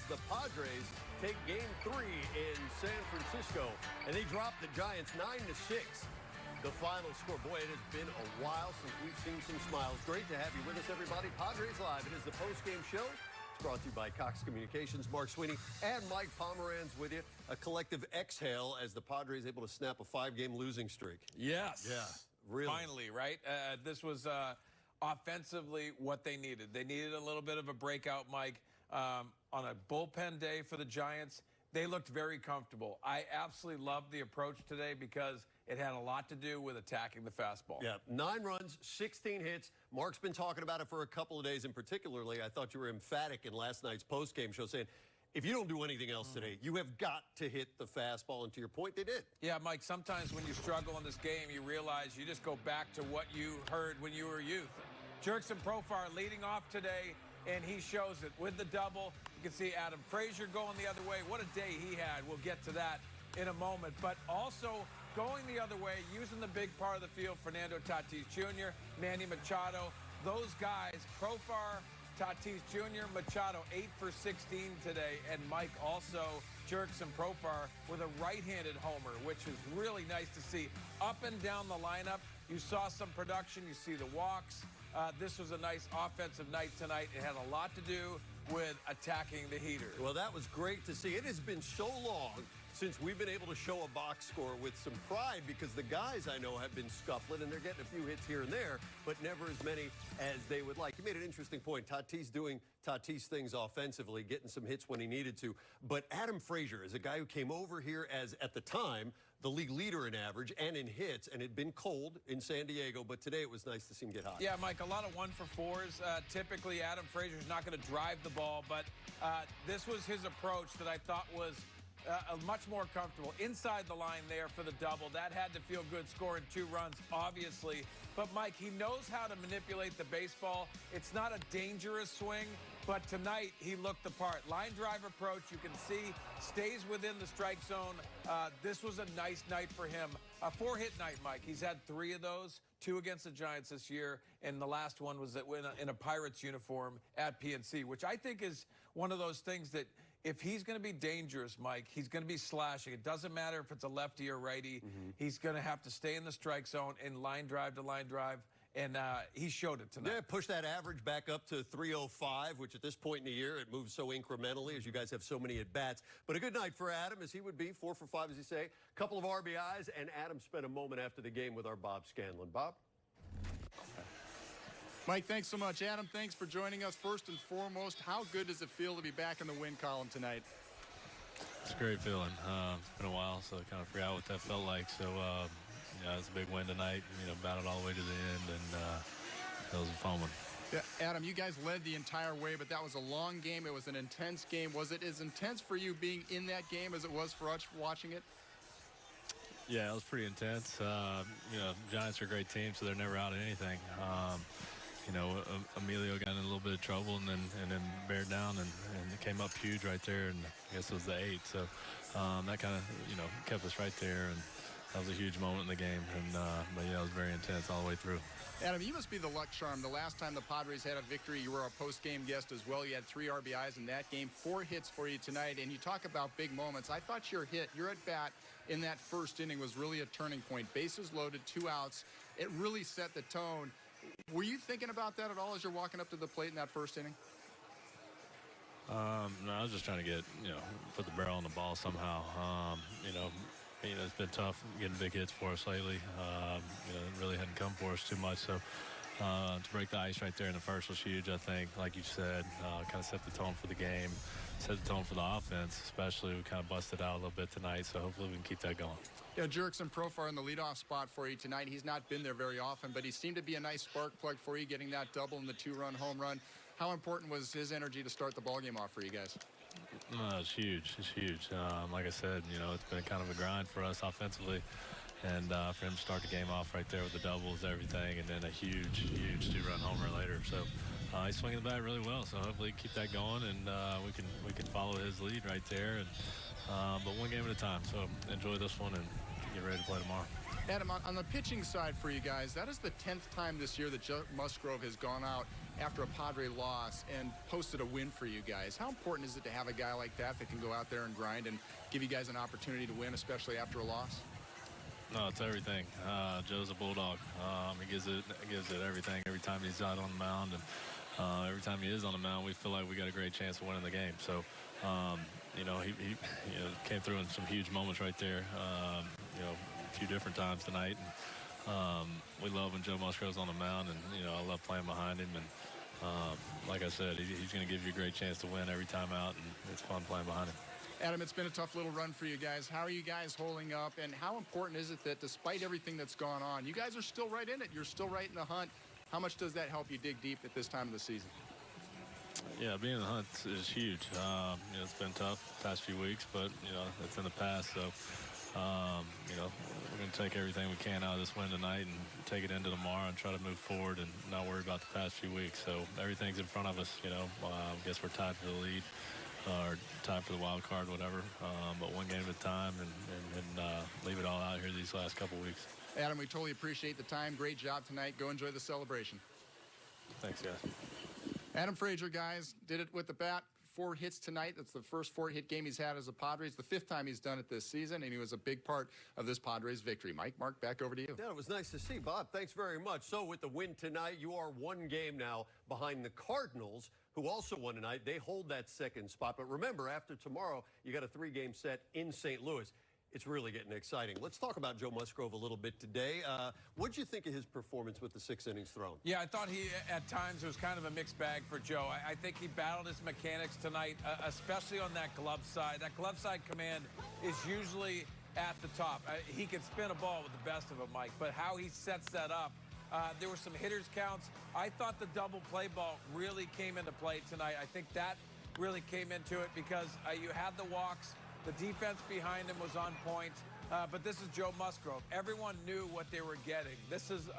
the Padres take Game 3 in San Francisco, and they drop the Giants 9-6. The final score. Boy, it has been a while since we've seen some smiles. Great to have you with us, everybody. Padres Live. It is the post-game show. It's brought to you by Cox Communications. Mark Sweeney and Mike Pomeranz with you. A collective exhale as the Padres able to snap a 5-game losing streak. Yes. Yeah, really. Finally, right? This was offensively what they needed. They needed a little bit of a breakout, Mike. On a bullpen day for the Giants, they looked very comfortable. I absolutely loved the approach today because it had a lot to do with attacking the fastball. Yeah, 9 runs, 16 hits. Mark's been talking about it for a couple of days, and particularly, I thought you were emphatic in last night's post-game show saying, if you don't do anything else today, you have got to hit the fastball, and to your point, they did. Yeah, Mike, sometimes when you struggle in this game, you realize you just go back to what you heard when you were a youth. Jurickson Profar leading off today, and he shows it with the double. You can see Adam Frazier going the other way. What a day he had. We'll get to that in a moment. But also going the other way, using the big part of the field, Fernando Tatis Jr., Manny Machado. Those guys, Profar, Tatis Jr., Machado, 8 for 16 today. And Mike also, Jurickson Profar with a right-handed homer, which is really nice to see. Up and down the lineup, you saw some production. You see the walks. This was a nice offensive night tonight. It had a lot to do with attacking the heater. Well, that was great to see. It has been so long since we've been able to show a box score with some pride because the guys I know have been scuffling and they're getting a few hits here and there, but never as many as they would like. You made an interesting point. Tatis doing Tatis things offensively, getting some hits when he needed to. But Adam Frazier is a guy who came over here as, at the time, the league leader in average and in hits, and it had been cold in San Diego, but today it was nice to see him get hot. Yeah, Mike, a lot of 1-for-4s. Typically, Adam Frazier's not going to drive the ball, but this was his approach that I thought was much more comfortable. Inside the line there for the double. That had to feel good, scoring 2 runs, obviously. But, Mike, he knows how to manipulate the baseball. It's not a dangerous swing, but tonight he looked the part. Line drive approach, you can see, stays within the strike zone. This was a nice night for him. A 4-hit night, Mike. He's had 3 of those, 2 against the Giants this year, and the last one was in a Pirates uniform at PNC, which I think is one of those things that if he's going to be dangerous, Mike, he's going to be slashing. It doesn't matter if it's a lefty or righty. He's going to have to stay in the strike zone and line drive to line drive, and he showed it tonight. Yeah, push that average back up to 305, which at this point in the year, it moves so incrementally as you guys have so many at-bats. But a good night for Adam, as he would be, 4 for 5, as you say. A couple of RBIs, and Adam spent a moment after the game with our Bob Scanlon. Bob? Mike, thanks so much. Adam, thanks for joining us. First and foremost, how good does it feel to be back in the win column tonight? It's a great feeling. It's been a while, so I kind of forgot what that felt like. So, yeah, it's a big win tonight. Battled all the way to the end, and that was a fun one. Yeah, Adam, you guys led the entire way, but that was a long game. It was an intense game. Was it as intense for you being in that game as it was for us watching it? Yeah, it was pretty intense. Giants are a great team, so they're never out of anything. Emilio got in a little bit of trouble and then bared down and it came up huge right there, and I guess it was the 8. So that kind of kept us right there, and that was a huge moment in the game. And but yeah, it was very intense all the way through. Adam, you must be the luck charm. The last time the Padres had a victory, you were a post-game guest as well. You had 3 RBIs in that game, 4 hits for you tonight, and you talk about big moments. I thought your at-bat in that first inning was really a turning point. Bases loaded, 2 outs. It really set the tone. Were you thinking about that at all as you're walking up to the plate in that first inning? No, I was just trying to get, put the barrel on the ball somehow. It's been tough getting big hits for us lately. It really hadn't come for us too much. So to break the ice right there in the first was huge, I think. Like you said, kind of set the tone for the game, set the tone for the offense, especially. We kind of busted out a little bit tonight, so hopefully we can keep that going. Yeah, Jurickson Profar in the leadoff spot for you tonight. He's not been there very often, but he seemed to be a nice spark plug for you, getting that double and the 2-run home run. How important was his energy to start the ballgame off for you guys? It's huge. It's huge. Like I said, it's been kind of a grind for us offensively. And for him to start the game off right there with the doubles, everything, and then a huge 2-run homer later. So he's swinging the bat really well. So hopefully keep that going, and we can follow his lead right there. And but one game at a time. So enjoy this one and get ready to play tomorrow. Adam, on the pitching side for you guys, that is the 10th time this year that Joe Musgrove has gone out after a Padre loss and posted a win for you guys. How important is it to have a guy like that that can go out there and grind and give you guys an opportunity to win, especially after a loss? No, it's everything. Joe's a bulldog. He gives it everything every time he's out on the mound, and every time he is on the mound, we feel like we got a great chance of winning the game. So, he came through in some huge moments right there. A few different times tonight. And, we love when Joe Musgrove's on the mound, and I love playing behind him. And like I said, he's going to give you a great chance to win every time out, and it's fun playing behind him. Adam, it's been a tough little run for you guys. How are you guys holding up, and how important is it that despite everything that's gone on, you guys are still right in it? You're still right in the hunt. How much does that help you dig deep at this time of the season? Yeah, being in the hunt is huge. It's been tough the past few weeks, but, it's in the past. So, we're going to take everything we can out of this win tonight and take it into tomorrow and try to move forward and not worry about the past few weeks. So everything's in front of us, I guess we're tied for the lead. Or time for the wild card, whatever, but one game at a time and leave it all out here these last couple weeks. Adam, we totally appreciate the time. Great job tonight. Go enjoy the celebration. Thanks, guys. Adam Frazier, guys, did it with the bat. 4 hits tonight. That's the first 4-hit game he's had as a Padres, the 5th time he's done it this season, and he was a big part of this Padres victory. Mark, back over to you. Yeah, it was nice to see, Bob. Thanks very much. So with the win tonight, you are 1 game now behind the Cardinals, who also won tonight. They hold that 2nd spot. But remember, after tomorrow, you got a 3-game set in St. Louis. It's really getting exciting. Let's talk about Joe Musgrove a little bit today. What'd you think of his performance with the 6 innings thrown? Yeah, I thought at times, it was kind of a mixed bag for Joe. I think he battled his mechanics tonight, especially on that glove side. That glove side command is usually at the top. He can spin a ball with the best of them, Mike, but how he sets that up, there were some hitters counts. I thought the double play ball really came into play tonight. I think that really came into it because you had the walks. The defense behind him was on point, but this is Joe Musgrove. Everyone knew what they were getting. This is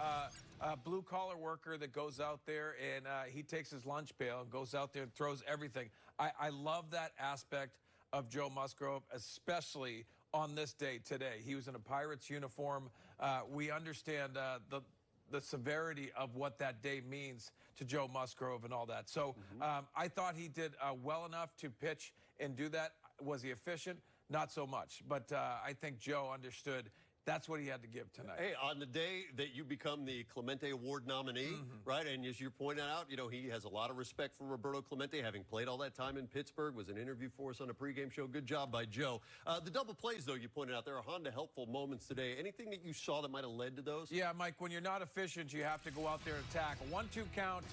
a blue-collar worker that goes out there and he takes his lunch pail and goes out there and throws everything. I love that aspect of Joe Musgrove, especially on this day today. He was in a Pirates uniform. We understand the severity of what that day means to Joe Musgrove and all that. So I thought he did well enough to pitch and do that. Was he efficient? Not so much. But I think Joe understood that's what he had to give tonight. Hey, on the day that you become the Clemente Award nominee, right, and as you pointed out, he has a lot of respect for Roberto Clemente, having played all that time in Pittsburgh, was an interview for us on a pregame show. Good job by Joe. The double plays, though, you pointed out, there are Honda helpful moments today. Anything that you saw that might have led to those? Yeah, Mike, when you're not efficient, you have to go out there and tackle. 1-2 count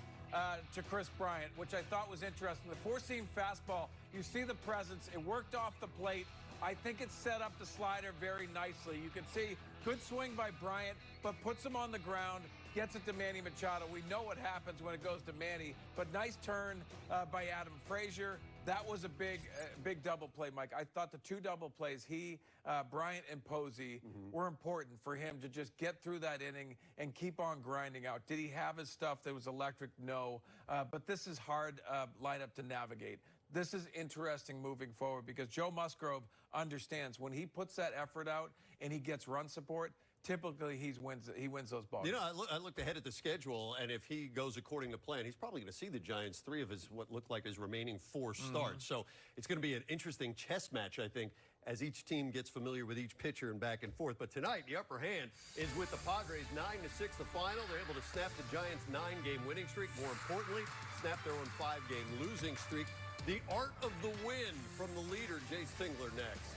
to Chris Bryant, which I thought was interesting. The 4-seam fastball, you see the presence. It worked off the plate. I think it set up the slider very nicely. You can see good swing by Bryant, but puts him on the ground, gets it to Manny Machado. We know what happens when it goes to Manny, but nice turn by Adam Frazier. That was a big double play, Mike. I thought the 2 double plays, Bryant and Posey, were important for him to just get through that inning and keep on grinding out. Did he have his stuff that was electric? No. But this is hard lineup to navigate. This is interesting moving forward because Joe Musgrove understands when he puts that effort out and he gets run support, typically he wins those balls. I looked ahead at the schedule, and if he goes according to plan, he's probably going to see the Giants 3 of his what looked like his remaining 4 starts. So it's going to be an interesting chess match, I think, as each team gets familiar with each pitcher and back and forth. But tonight, the upper hand is with the Padres 9-6, the final. They're able to snap the Giants' 9-game winning streak. More importantly, snap their own 5-game losing streak. The art of the win from the leader, Jay Stingler, next.